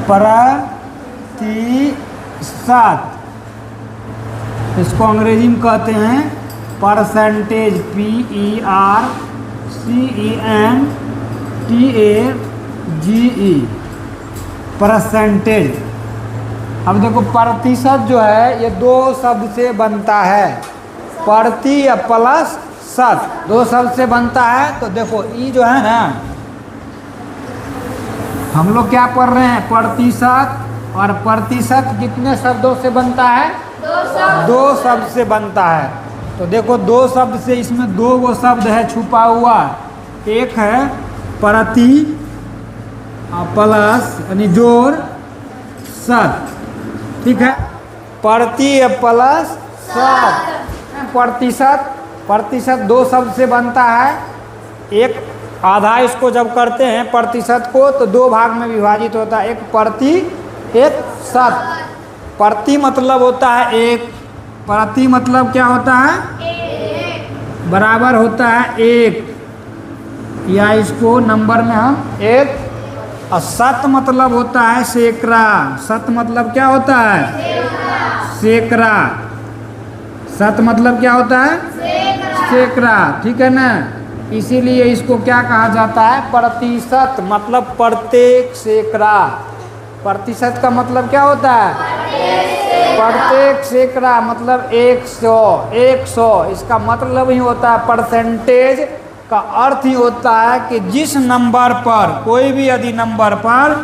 प्रतिशत, इसको अंग्रेजी में कहते हैं परसेंटेज, PERCENTAGE, परसेंटेज। अब देखो प्रतिशत जो है ये दो शब्द से बनता है, प्रति या प्लस शत, दो शब्द से बनता है। तो देखो ई जो है ना, हम लोग क्या पढ़ रहे हैं, प्रतिशत, और प्रतिशत कितने शब्दों से बनता है, दो शब्द से बनता है। तो देखो दो शब्द से, इसमें दो वो शब्द है छुपा हुआ, एक है प्रति प्लस यानी जोड़ शत, ठीक है, प्रति प्लस शत। प्रतिशत, प्रतिशत दो शब्द से बनता है, एक आधा इसको जब करते हैं प्रतिशत को तो दो भाग में विभाजित होता है, एक प्रति एक शत। प्रति मतलब होता है एक, प्रति मतलब क्या होता है, बराबर होता है एक, या इसको नंबर में हम एक। और शत मतलब होता है सैकड़ा, शत मतलब क्या होता है, सैकड़ा, शत मतलब क्या होता है, सैकड़ा, ठीक है ना। इसीलिए इसको क्या कहा जाता है, प्रतिशत, मतलब प्रत्येक सैकड़ा। प्रतिशत का मतलब क्या होता है, प्रत्येक सैकड़ा, मतलब 100, 100, इसका मतलब ही होता है परसेंटेज का अर्थ ही होता है कि जिस नंबर पर, कोई भी यदि नंबर पर,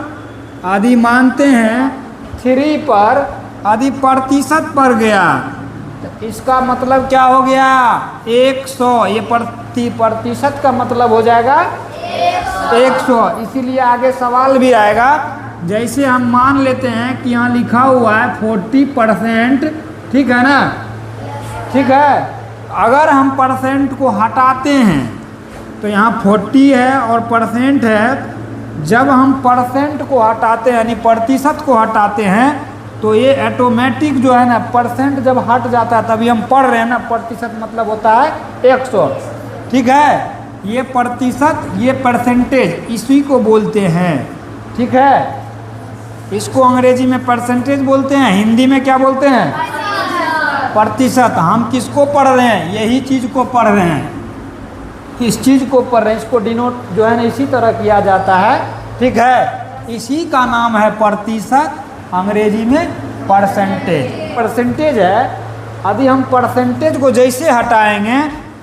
यदि मानते हैं 3 पर यदि प्रतिशत पर गया तो इसका मतलब क्या हो गया, 100। ये प्रतिशत का मतलब हो जाएगा 100। इसीलिए आगे सवाल भी आएगा, जैसे हम मान लेते हैं कि यहाँ लिखा हुआ है 40%, ठीक है ना, ठीक है। अगर हम परसेंट को हटाते हैं तो यहाँ 40 है और परसेंट है, जब हम परसेंट को हटाते हैं यानी प्रतिशत को हटाते हैं तो ये ऑटोमेटिक जो है ना, परसेंट जब हट जाता है तभी हम पढ़ रहे हैं ना, प्रतिशत मतलब होता है 100, ठीक है। ये प्रतिशत, ये परसेंटेज, इसी को बोलते हैं, ठीक है। इसको अंग्रेजी में परसेंटेज बोलते हैं, हिंदी में क्या बोलते हैं, प्रतिशत। हम किसको पढ़ रहे हैं, यही चीज़ को पढ़ रहे हैं, इस चीज़ को पढ़ रहे हैं। इसको डिनोट जो है ना इसी तरह किया जाता है, ठीक है। इसी का नाम है प्रतिशत, अंग्रेजी में परसेंटेज। परसेंटेज है, यदि हम परसेंटेज को जैसे हटाएंगे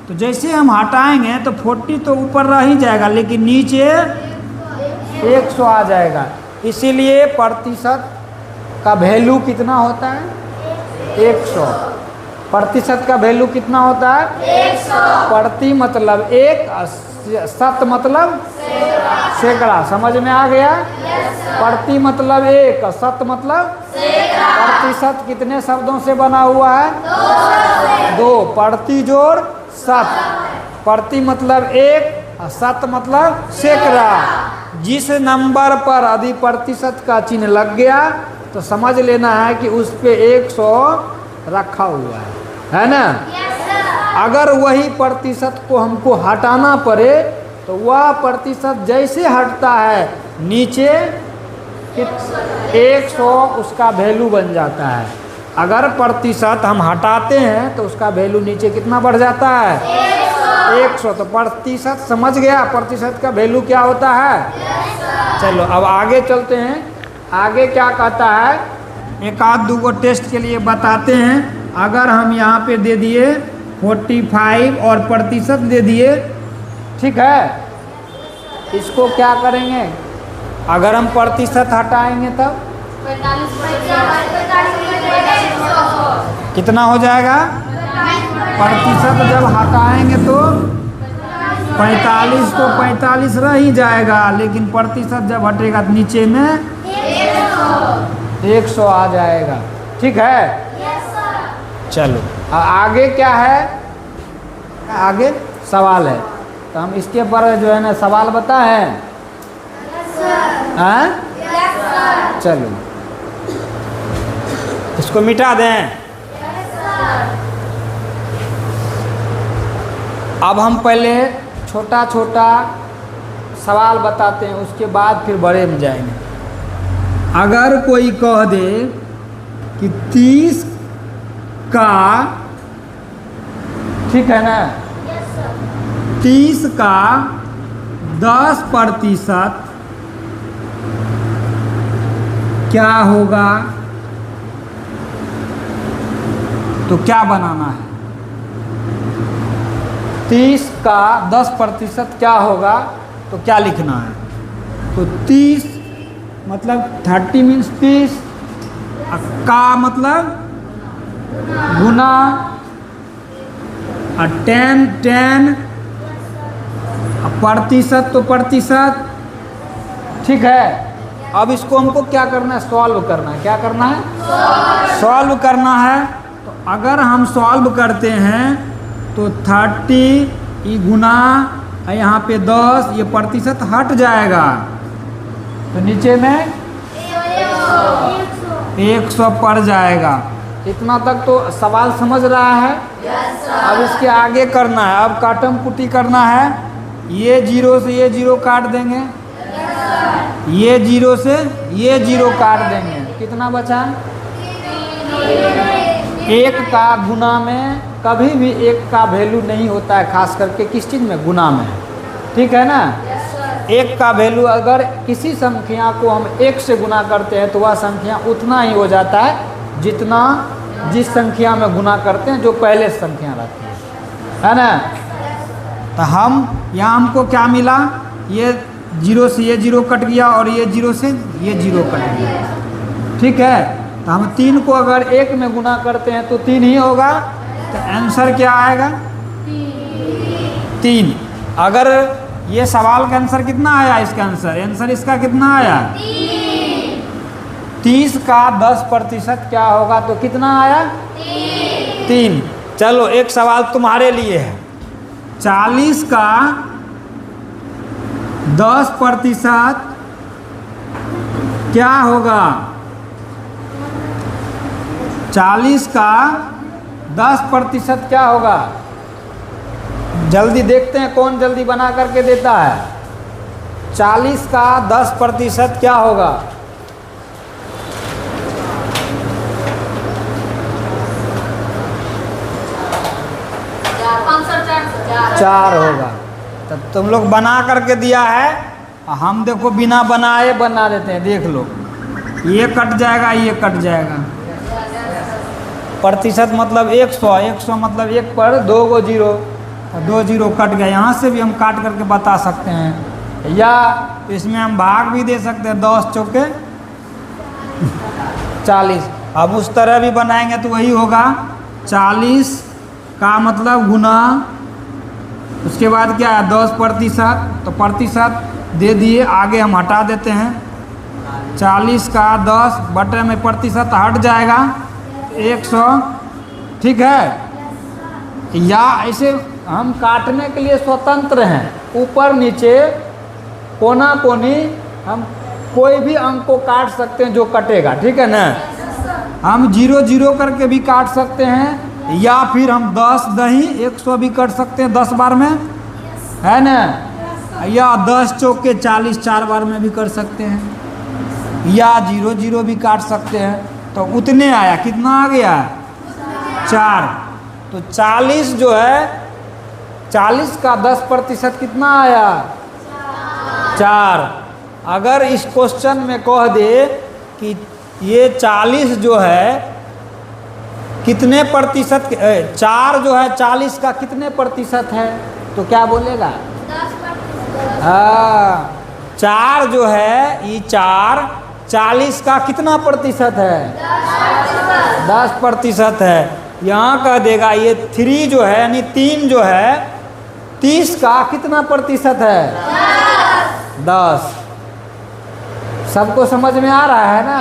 तो जैसे हम हटाएंगे तो 40 तो ऊपर रह ही जाएगा, लेकिन नीचे 100 आ जाएगा। इसीलिए प्रतिशत का वैल्यू कितना होता है, 100। प्रतिशत का वैल्यू कितना होता है, 100। प्रति मतलब एक, शत मतलब सैकड़ा, समझ में आ गया। प्रति मतलब एक, शत मतलब प्रतिशत कितने शब्दों से बना हुआ है, दो, प्रति जोड़ शत। प्रति मतलब एक, शत मतलब सैकड़ा। जिस नंबर पर यदि प्रतिशत का चिन्ह लग गया तो समझ लेना है कि उस पे 100 रखा हुआ है ना। अगर वही प्रतिशत को हमको हटाना पड़े तो वह प्रतिशत जैसे हटता है नीचे 100 उसका वैल्यू बन जाता है। अगर प्रतिशत हम हटाते हैं तो उसका वैल्यू नीचे कितना बढ़ जाता है, 100। तो प्रतिशत समझ गया, प्रतिशत का वैल्यू क्या होता है। चलो अब आगे चलते हैं, आगे क्या कहता है, एक आध दो गो टेस्ट के लिए बताते हैं। अगर हम यहाँ पे दे दिए 45 और प्रतिशत दे दिए, ठीक है, इसको क्या करेंगे, अगर हम प्रतिशत हटाएंगे तब कितना हो जाएगा, प्रतिशत जब हटाएंगे तो 45 तो 45 रह ही जाएगा, लेकिन प्रतिशत जब हटेगा तो नीचे में 100 आ जाएगा, ठीक है। चलो आगे क्या है, आगे सवाल है, तो हम इसके पर जो है ना सवाल बताएं। हाँ चलो इसको मिटा दें। अब हम पहले छोटा छोटा सवाल बताते हैं, उसके बाद फिर बड़े में जाएंगे। अगर कोई कह दे कि 30 का, ठीक है ना, 30 का 10% क्या होगा, तो क्या बनाना है? 30 का 10% क्या होगा, तो क्या लिखना है? तो 30 मतलब 30 मीन्स 30, का मतलब गुना, 10 प्रतिशत तो प्रतिशत, ठीक है। अब इसको हमको क्या करना है? सॉल्व करना है। क्या करना है? सॉल्व करना है। तो अगर हम सॉल्व करते हैं तो 30 ये गुना, यहाँ पे 10, ये प्रतिशत हट जाएगा, तो नीचे में 100 पड़ जाएगा। इतना तक तो सवाल समझ रहा है? अब इसके आगे करना है। अब काटम कुटी करना है। ये 0 से ये 0 काट देंगे, ये 0 से ये 0 काट देंगे। कितना बचा? 1 का गुना में कभी भी 1 का वैल्यू नहीं होता है, खास करके किस चीज़ में? गुना में, ठीक है ना। 1 का वैल्यू अगर किसी संख्या को हम 1 से गुना करते हैं तो वह संख्या उतना ही हो जाता है जितना जिस संख्या में गुना करते हैं जो पहले संख्या रहती है ना। तो हम यहाँ हमको क्या मिला? ये 0 से ये 0 कट गया और ये 0 से ये 0 कट गया, ठीक है। तो हम 3 को अगर 1 में गुना करते हैं तो 3 ही होगा। तो आंसर क्या आएगा? 3। अगर ये सवाल का आंसर कितना आया? इसका आंसर इसका कितना आया? 30 का 10% क्या होगा, तो कितना आया? 3। चलो एक सवाल तुम्हारे लिए है। 40 का 10% क्या होगा? 40 का 10% क्या होगा? जल्दी देखते हैं कौन जल्दी बना करके देता है। 40 का 10% क्या होगा? 4 होगा। तो तुम लोग बना करके दिया है, हम देखो बिना बनाए बना देते हैं। देख लो, ये कट जाएगा, ये कट जाएगा। प्रतिशत मतलब 100, 100 मतलब 1 पर 2 गो 0, 2 0 कट गया। यहाँ से भी हम काट करके बता सकते हैं, या इसमें हम भाग भी दे सकते हैं। 10 चौके 40। अब उस तरह भी बनाएंगे तो वही होगा। 40 का मतलब गुना, उसके बाद क्या है? 10%। तो प्रतिशत दे दिए, आगे हम हटा देते हैं। 40 का 10 बटे में प्रतिशत हट जाएगा 100, ठीक है। या ऐसे हम काटने के लिए स्वतंत्र हैं, ऊपर नीचे कोना कोनी हम कोई भी अंक को काट सकते हैं जो कटेगा, ठीक है ना। हम 0 0 करके भी काट सकते हैं, या फिर हम 10 दही 100 भी कर सकते हैं 10 बार में, है ना। या 10 चौके 40 4 बार में भी कर सकते हैं, या 0 0 भी काट सकते हैं। तो उतने आया, कितना आ गया? 4। तो 40 जो है, 40 का 10% कितना आया? 4। अगर इस क्वेश्चन में कह दे कि ये 40 जो है कितने प्रतिशत, 4 जो है 40 का कितने प्रतिशत है, तो क्या बोलेगा? 10%। हाँ, 4 जो है, ये 4 40 का कितना प्रतिशत है? 10% है। यहाँ कह देगा ये 3 जो है, यानी 3 जो है 30 का कितना प्रतिशत है? 10। सबको समझ में आ रहा है ना?